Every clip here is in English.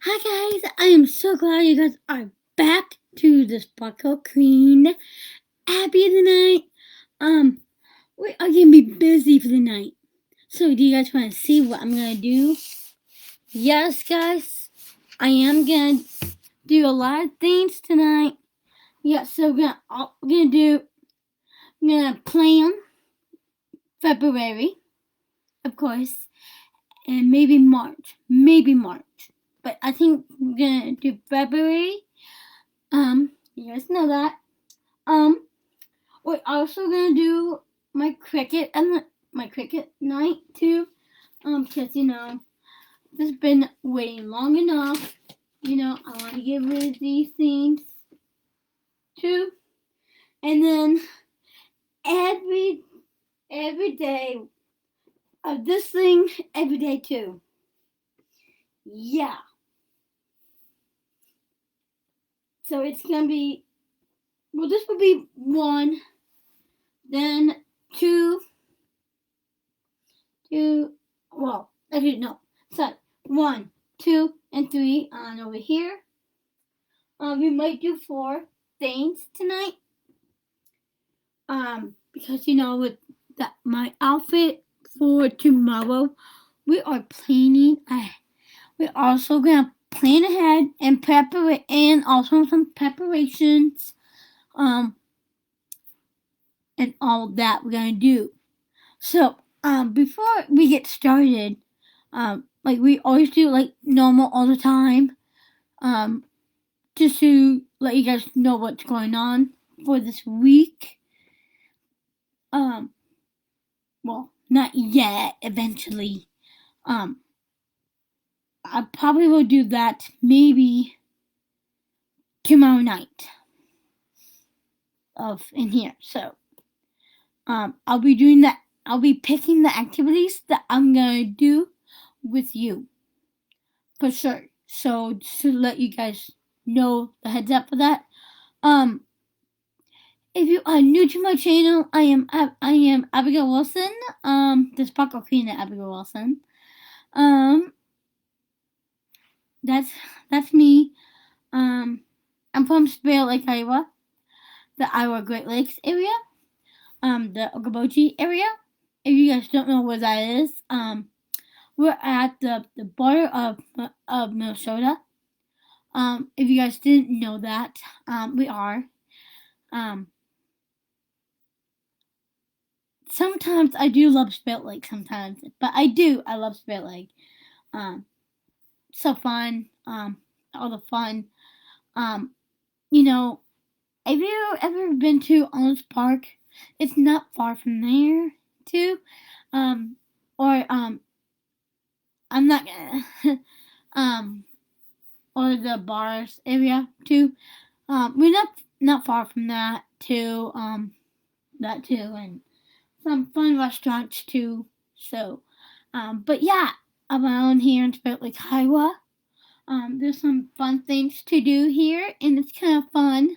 Hi guys, I am so glad you guys are back to the Sparkle Queen Abby tonight. We are gonna be busy for the night. So do you guys wanna see what I'm gonna do? Yes guys, I am gonna do a lot of things tonight. Yeah, so we're gonna plan February, of course, and maybe March. Maybe March. But I think we're gonna do February. You guys know that. We're also gonna do my cricket and my cricket night too. Because this has been waiting long enough. I want to get rid of these things too. And then every day of this thing every day too. Yeah. So it's gonna be this will be one, then two, actually no. So 1, 2, and 3 on over here. We might do 4 things tonight. Because with my outfit for tomorrow, we are planning. We're also gonna plan ahead and prepare, and also some preparations. And all that we're gonna do. So, before we get started, like we always do, like normal all the time, just to let you guys know what's going on for this week. Well, not yet. Eventually, I probably will do that maybe tomorrow night. In here, so I'll be doing that. I'll be picking the activities that I'm gonna do with you for sure. So just to let you guys know the heads up for that. If you are new to my channel, I am Abigail Wilson. The Sparkle Queen at Abigail Wilson. That's me. I'm from Spirit Lake, Iowa, the Iowa Great Lakes area. The Okoboji area. If you guys don't know where that is, we're at the border of Minnesota. If you guys didn't know that, we are. Sometimes I do love Spirit Lake sometimes, but I love Spirit Lake. So fun. All the fun. You know, have you ever been to Owens Park? It's not far from there, too. I'm not gonna, or the bars area, too. We're not far from that, too. That, too, and some fun restaurants, too. So, but yeah, around here in Spirit Lake, Iowa, there's some fun things to do here, and it's kind of fun.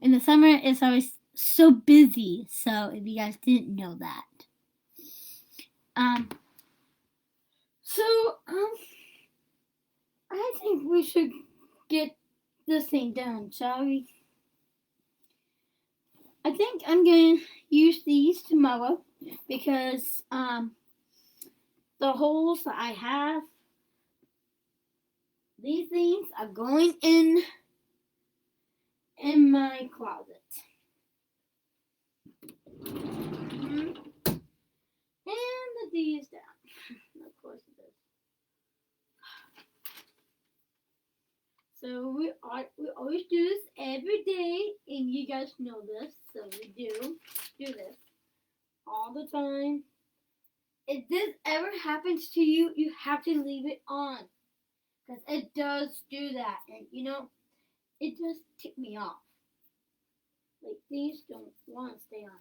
In the summer, it's always so busy. So if you guys didn't know that, so I think we should get this thing done, shall we? I think I'm gonna use these tomorrow because the holes that I have, these things are going in my closet. And the D is down. Of course it is. So we always do this every day, and you guys know this. So we do this all the time. If this ever happens to you, you have to leave it on, because it does do that, and it does tick me off. Like these don't want to stay on.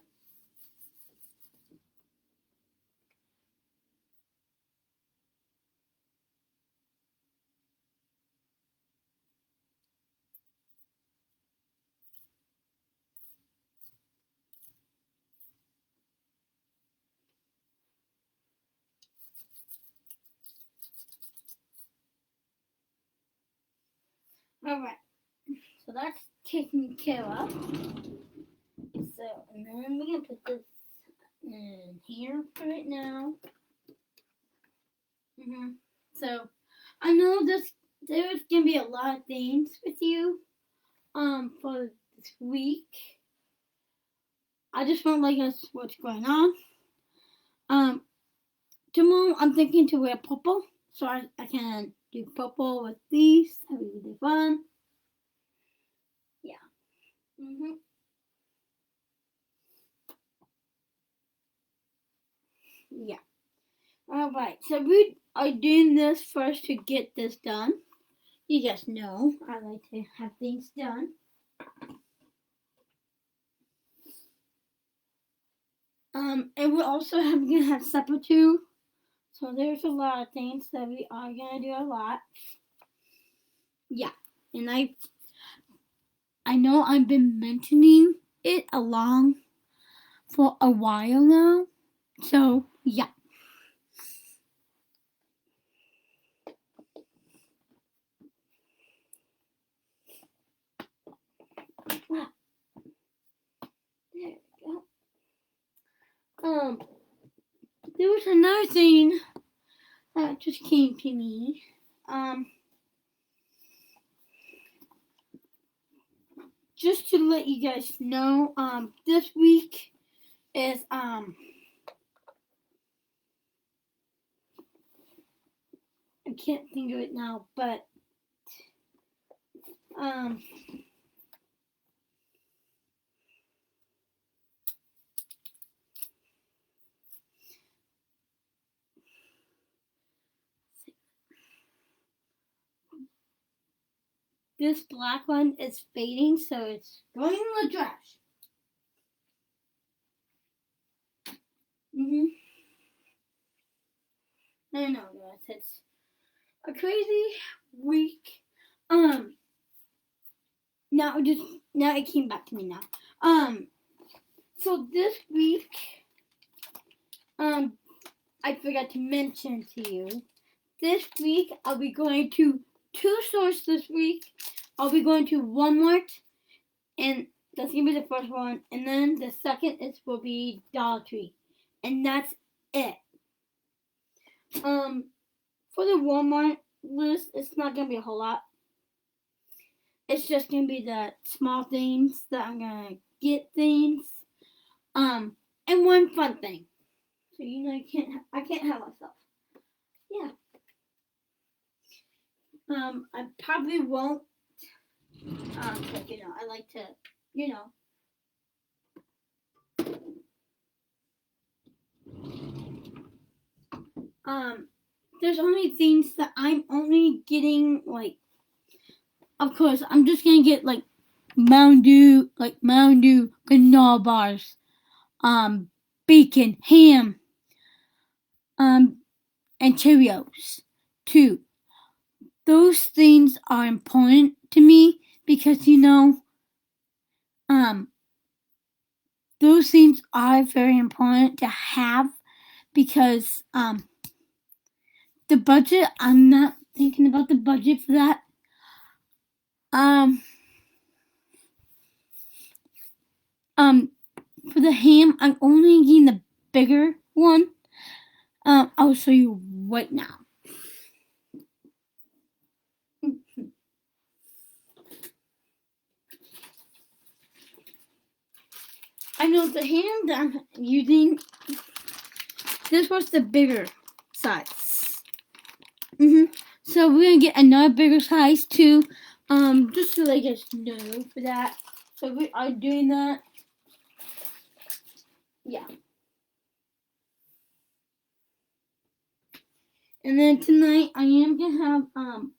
Alright. So that's taken care of. So, and then we're gonna put this in here for right now. So, I know there's gonna be a lot of things with you, for this week. I just want to let you know what's going on. Tomorrow I'm thinking to wear purple, so I can do purple with these. That would be fun. Yeah. Yeah. Alright, so we are doing this first to get this done. You guys know I like to have things done. And we're also gonna have supper too. So there's a lot of things that we are gonna do a lot. Yeah. And I know I've been mentioning it along for a while now. So yeah. There we go. There was another thing that just came to me. Just to let you guys know, this week is I can't think of it now, but this black one is fading, so it's going in the trash. I know, guys, it's a crazy week. Now it came back to me now. So this week, I forgot to mention to you. This week I'll be going to 2 stores this week. I'll be going to Walmart, and that's gonna be the first one, and then the second will be Dollar Tree, and that's it. For the Walmart list, it's not gonna be a whole lot. It's just gonna be the small things that I'm gonna get things, and one fun thing. So I can't help myself. Yeah. I probably won't. But I like to, you know. There's only things that I'm only getting, like, of course, I'm just gonna get like Mountain Dew granola bars, bacon, ham, and Cheerios too. Those things are important to me because those things are very important to have because the budget, I'm not thinking about the budget for that. For the ham, I'm only getting the bigger one. I'll show you right now. I know the ham that I'm using, this was the bigger size. So we're gonna get another bigger size too, just to let you guys know for that. So we are doing that. Yeah. And then tonight I am gonna have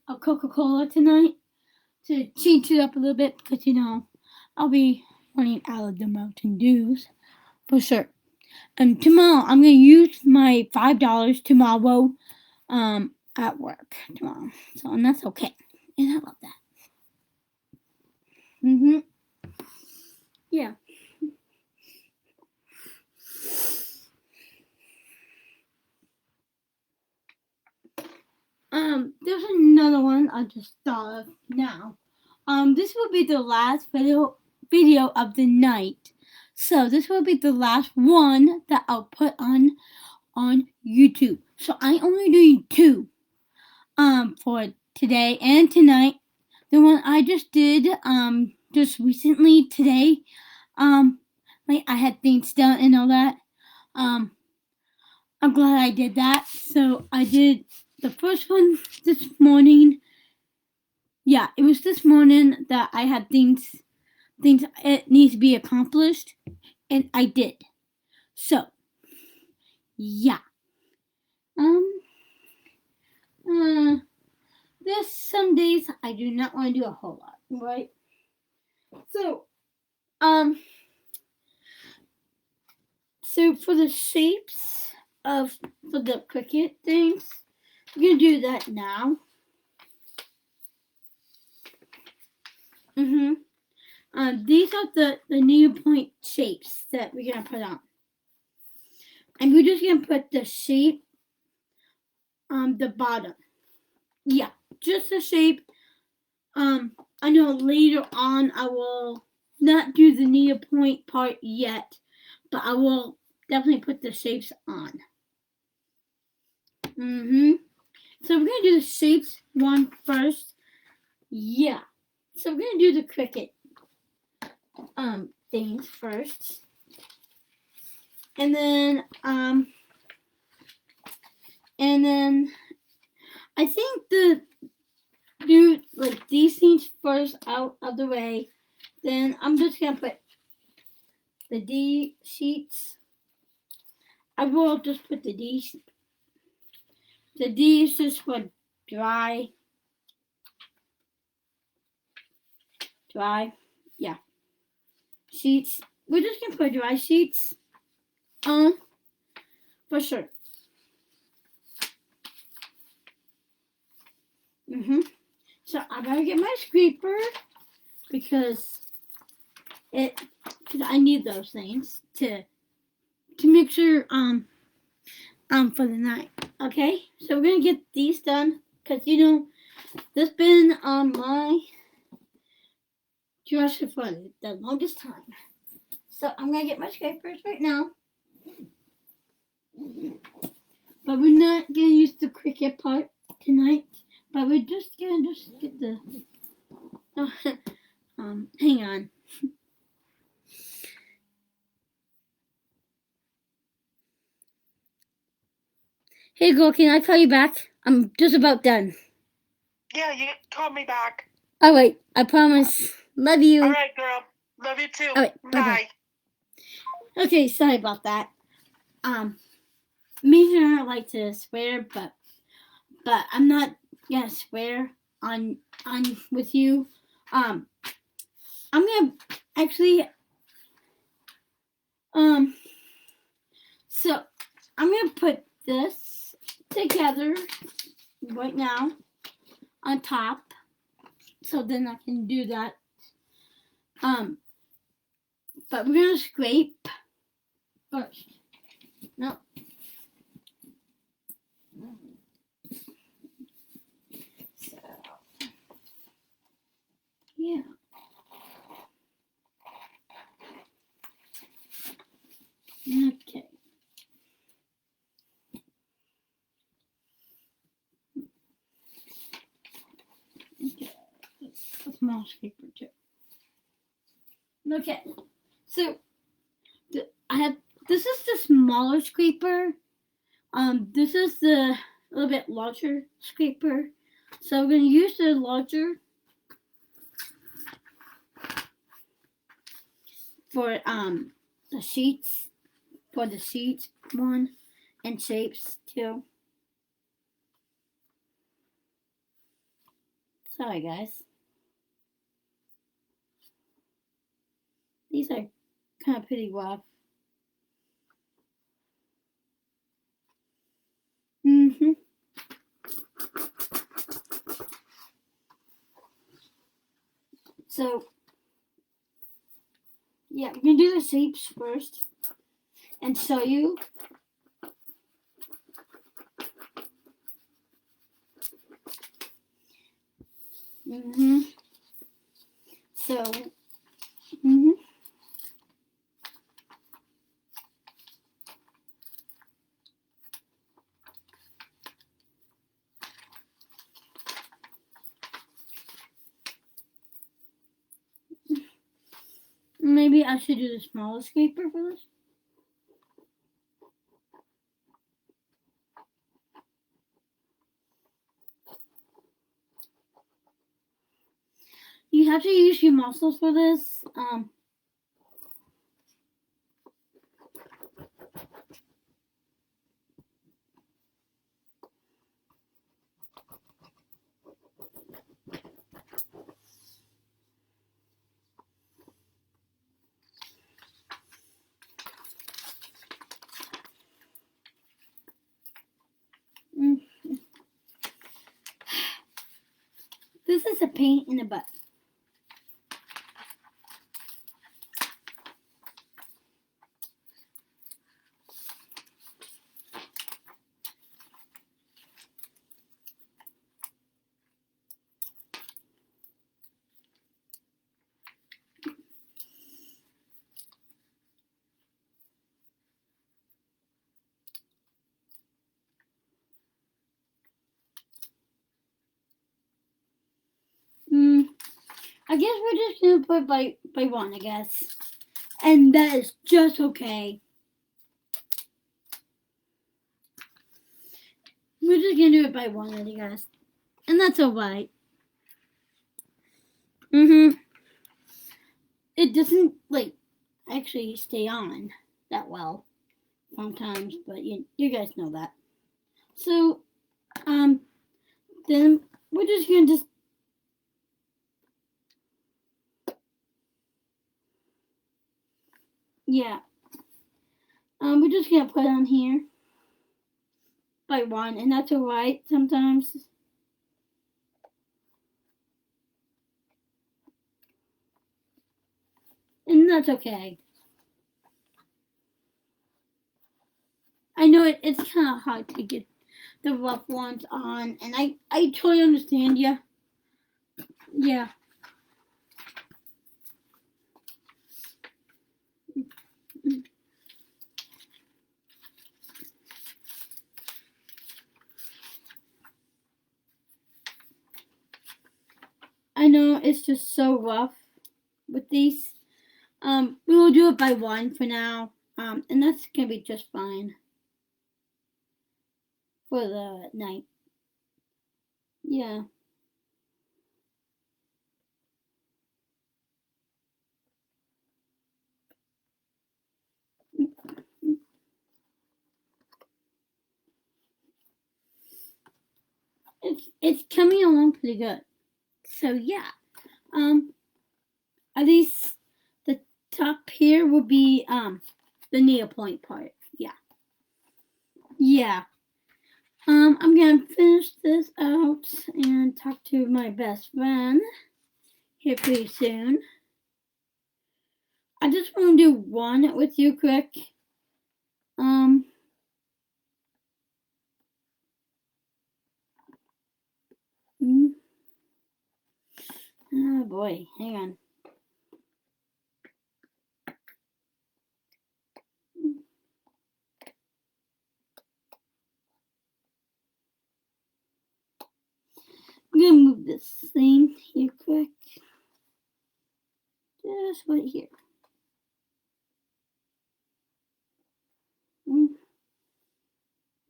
a Coca-Cola tonight to change it up a little bit because I'll be running out of the Mountain Dews for sure. And tomorrow I'm gonna use my $5 tomorrow at work tomorrow. So and that's okay. And I love that. Yeah. There's another one I just thought of now. This will be the last video of the night. So this will be the last one that I'll put on YouTube. So I only doing 2 for today and tonight. The one I just did just recently today, like I had things done and all that. I'm glad I did that. So I did the first one this morning. Yeah, it was this morning that I had things it needs to be accomplished, and I did. So yeah. There's some days I do not want to do a whole lot, right? So so for the shapes for the cricket things, we're gonna do that now. These are the needlepoint shapes that we're gonna put on, and we're just gonna put the shape on the bottom. Yeah, just the shape. I know later on I will not do the needlepoint part yet, but I will definitely put the shapes on. So we're gonna do the shapes one first. Yeah. So we're gonna do the cricket things first. And then I think do like these things first out of the way. Then I'm just gonna put the D sheets. I will just put the D. The D is just for dry. Yeah. Sheets. We're just gonna put dry sheets on for sure. So I gotta get my scraper because I need those things to make sure for the night. Okay, so we're gonna get these done because this been on my dresser for the longest time. So I'm gonna get my scrapers right now. But we're not gonna use the cricket part tonight. But we're just gonna get the hang on. Hey girl, can I call you back? I'm just about done. Yeah, you call me back. Alright, I promise. Love you. Alright, girl. Love you too. Alright, bye. Okay, sorry about that. Me and her like to swear, but I'm not gonna swear on with you. I'm gonna actually so I'm gonna put this together right now on top, so then I can do that. But we're gonna scrape first. No. So yeah. Okay. A small scraper too. Okay. So this is the smaller scraper. This is the little bit larger scraper. So we're gonna use the larger for the sheets, one, and shapes too. Sorry guys. These are kind of pretty rough. So yeah, we're gonna do the shapes first and show you. So, mm-hmm. Maybe I should do the smaller scraper for this. You have to use your muscles for this. This is a pain in the butt. I guess we're just gonna put by one, I guess. And that is just okay. We're just gonna do it by one, I guess. And that's alright. It doesn't, actually stay on that well sometimes, but you guys know that. So, then we're just gonna yeah. We're just gonna put on here by one, and that's alright sometimes. And that's okay. I know it's kind of hard to get the rough ones on, and I totally understand you. Yeah. I know it's just so rough with these. We will do it by one for now. And that's gonna be just fine for the night. Yeah. It's coming along pretty good. So yeah. At least the top here will be the needlepoint part. Yeah. Yeah. I'm gonna finish this out and talk to my best friend here pretty soon. I just want to do one with you quick. Oh boy, hang on. I'm gonna move this thing here quick. Just right here.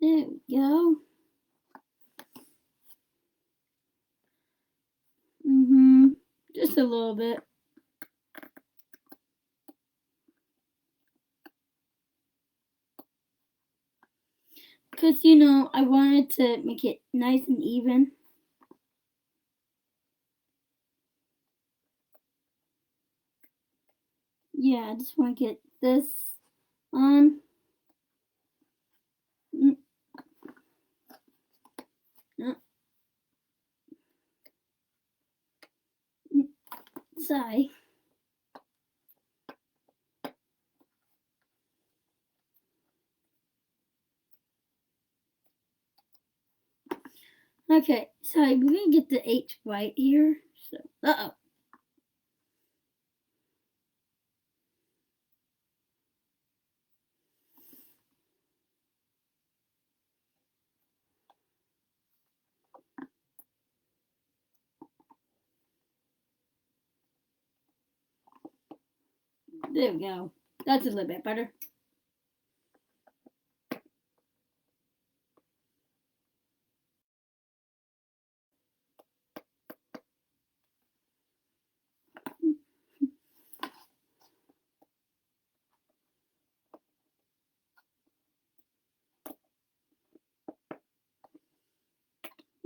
There we go. Just a little bit. Because, I wanted to make it nice and even. Yeah, I just want to get this on. Sorry. Okay, sorry, we're gonna get the H right here. So, There we go. That's a little bit better.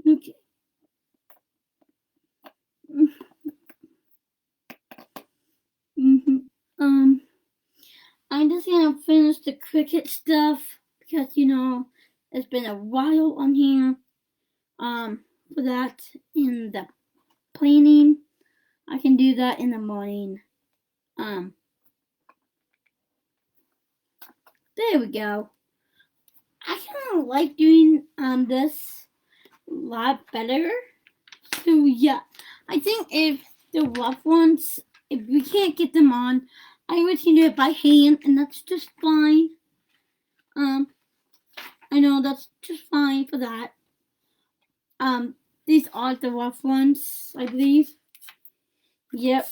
Okay. I'm just gonna finish the Cricut stuff because it's been a while on here. For that in the planning, I can do that in the morning. There we go. I kind of like doing this a lot better. So yeah, I think if the rough ones, if we can't get them on, I would can do it by hand, and that's just fine. I know that's just fine for that. These are the rough ones, I believe. Yep.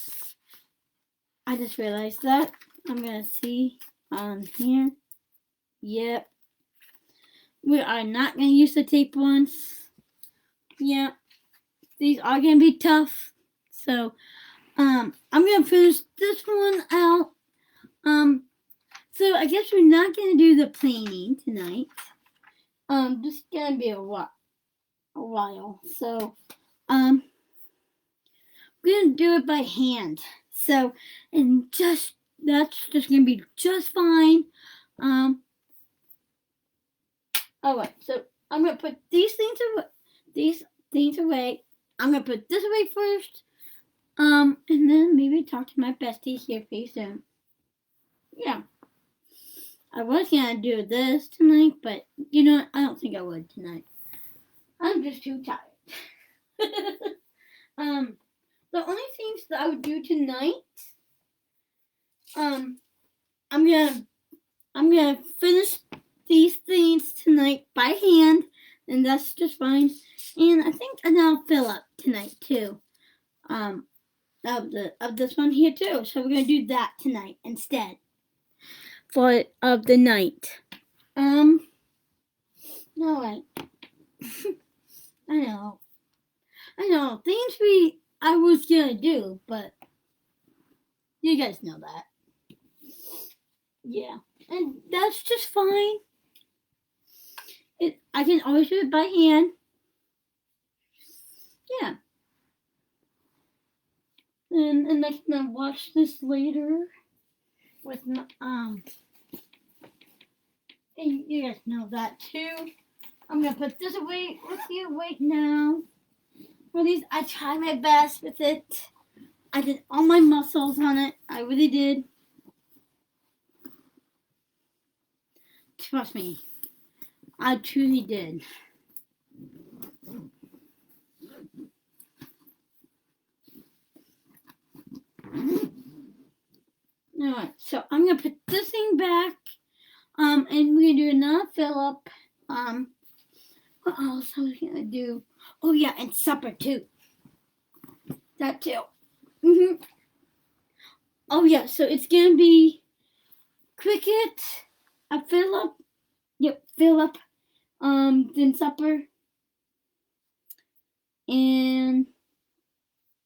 I just realized that. I'm gonna see on here. Yep. We are not gonna use the tape ones. Yeah. These are gonna be tough. So, I'm gonna finish this one out. So I guess we're not gonna do the planing tonight. This is gonna be a while. So, we're gonna do it by hand. So, and that's just gonna be just fine. Alright, so I'm gonna put these things away. I'm gonna put this away first. And then maybe talk to my bestie here pretty soon. Yeah. I was gonna do this tonight, but I don't think I would tonight. I'm just too tired. The only things that I would do tonight, I'm gonna finish these things tonight by hand, and that's just fine. And I think I'll fill up tonight too. Of this one here too. So we're gonna do that tonight instead. For of the night. No, I know. Things I was gonna do, but you guys know that. Yeah, and that's just fine. I can always do it by hand. Yeah. And I can watch this later with and you guys know that too. I'm gonna put this away with you right now. For these, I tried my best with it. I did all my muscles on it. I really did. Trust me, I truly did. Alright, so I'm gonna put this thing back. And we're gonna do another fill up. What else I was gonna do? Oh yeah, and supper too. That too. Oh yeah, so it's gonna be Cricut, a fill up. Yep, fill up. Then supper. And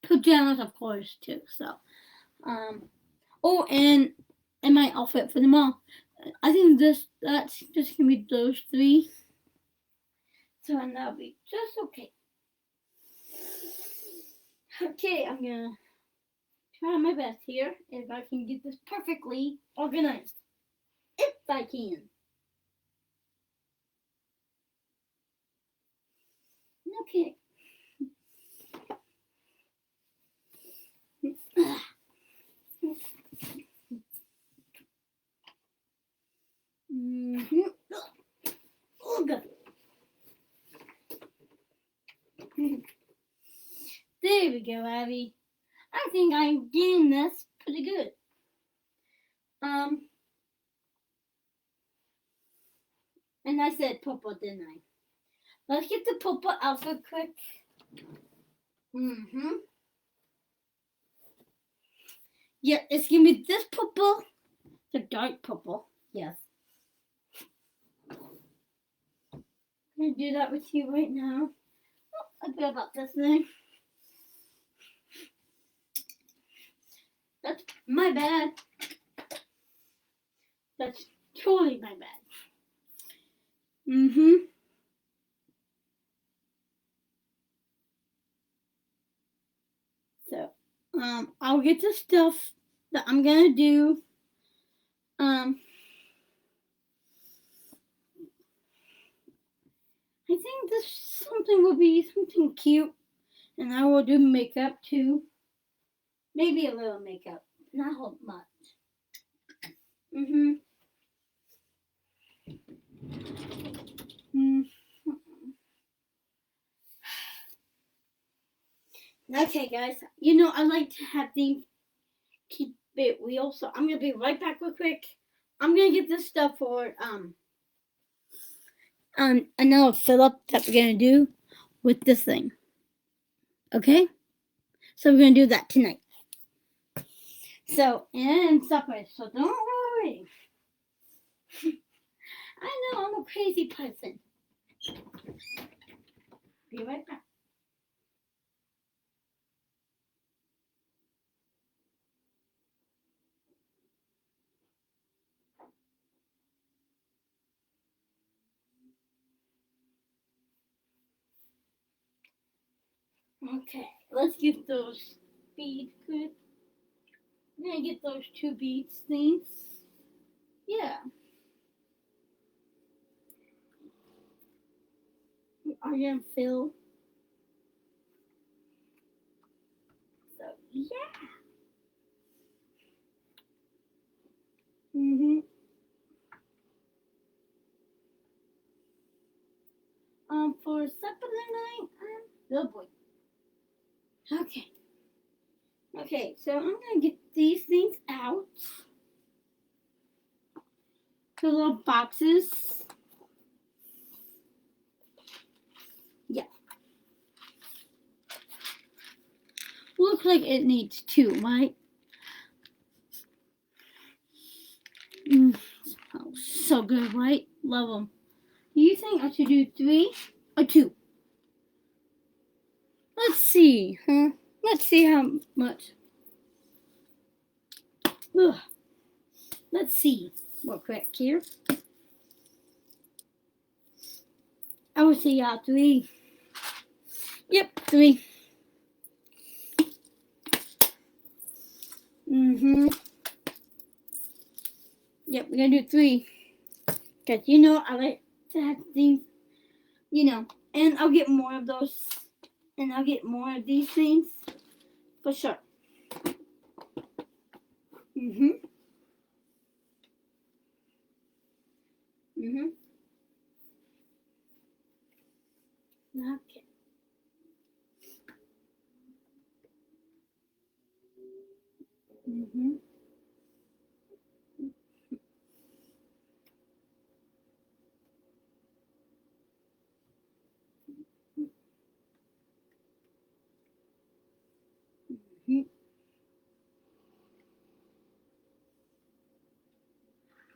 pajamas, of course, too. So, oh, and my outfit for the mall. I think that's just gonna be those three. So and that'll be just okay. Okay, I'm gonna try my best here if I can get this perfectly organized. If I can. Okay. Oh, good. There we go, Abby. I think I'm getting this pretty good. And I said purple, didn't I? Let's get the purple outfit quick. Yeah, it's gonna be this purple, the dark purple. Yes. I'm gonna do that with you right now. Oh, I forgot about this thing. That's my bad. That's totally my bad. So, I'll get the stuff that I'm gonna do. I think this something will be something cute, and I will do makeup too. Maybe a little makeup, not a whole much. Okay, guys. You know I like to have things keep it real, so I'm gonna be right back real quick. I'm gonna get this stuff for another fill up that we're gonna do with this thing. Okay? So we're gonna do that tonight. So and supper, so don't worry. I know I'm a crazy person. Be right back. Okay, let's get those beads good. We're gonna get those 2 beads things. Yeah. Are you gonna fill? So yeah. For supper tonight, oh boy. Okay. Okay, so I'm gonna get these things out. The little boxes. Yeah. Looks like it needs 2, right? Oh, so good, right? Love them. Do you think I should do 3 or 2? Let's see, huh? Let's see how much. Ugh. Let's see real quick here. I would say 3. Yep, 3. Yep, we're gonna do 3. Because you know I like to have things, you know, and I'll get more of those, and I'll get more of these things for sure. Okay.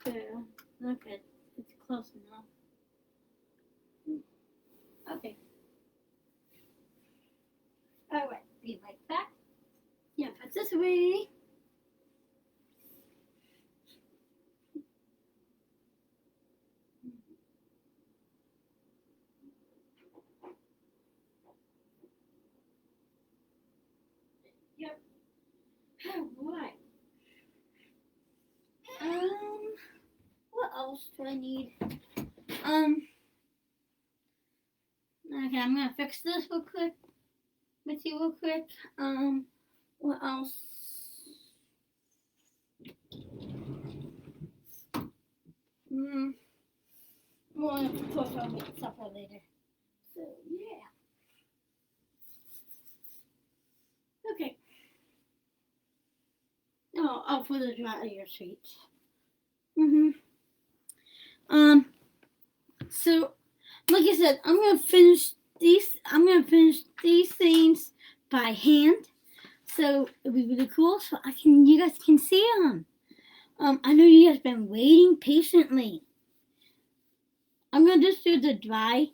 Yeah, okay, it's close enough. Okay. Alright, be right back. Yeah, put this away. Yep. Alright. What else do I need? Okay, I'm gonna fix this real quick with you real quick. What else? Well, of course I'll make supper later. So, yeah. Okay. Oh, for the dryer sheets. So, like I said, I'm gonna finish these things by hand. So it'll be really cool. So you guys can see them. I know you guys been waiting patiently. I'm gonna just do the dry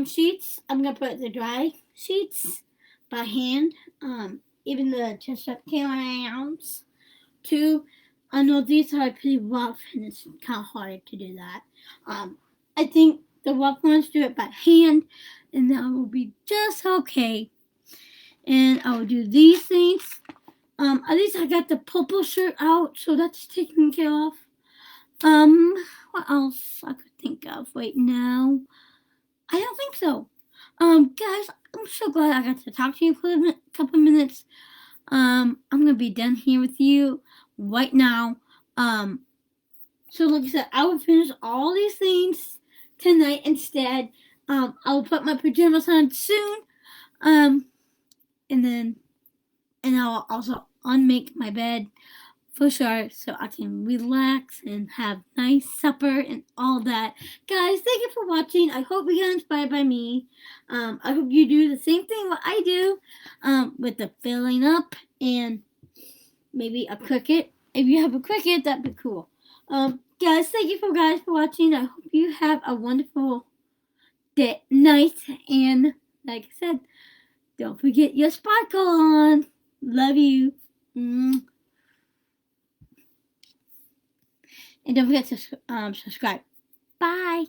sheets. I'm gonna put the dry sheets by hand. Even the chestnut cams too. I know these are pretty rough and it's kind of hard to do that. I think the rough ones do it by hand and that will be just okay. And I will do these things. At least I got the purple shirt out, so that's taken care of. What else I could think of right now? I don't think so. Guys, I'm so glad I got to talk to you for a couple minutes. I'm gonna be done here with you right now. So like I said, I will finish all these things tonight instead. I will put my pajamas on soon. And I'll also unmake my bed for sure so I can relax and have nice supper and all that. Guys, thank you for watching. I hope you got inspired by me. I hope you do the same thing what I do with the filling up and maybe a Cricut. If you have a Cricut, that'd be cool. Guys, thank you for watching. I hope you have a wonderful night. And like I said, don't forget your sparkle on. Love you. And don't forget to subscribe. Bye.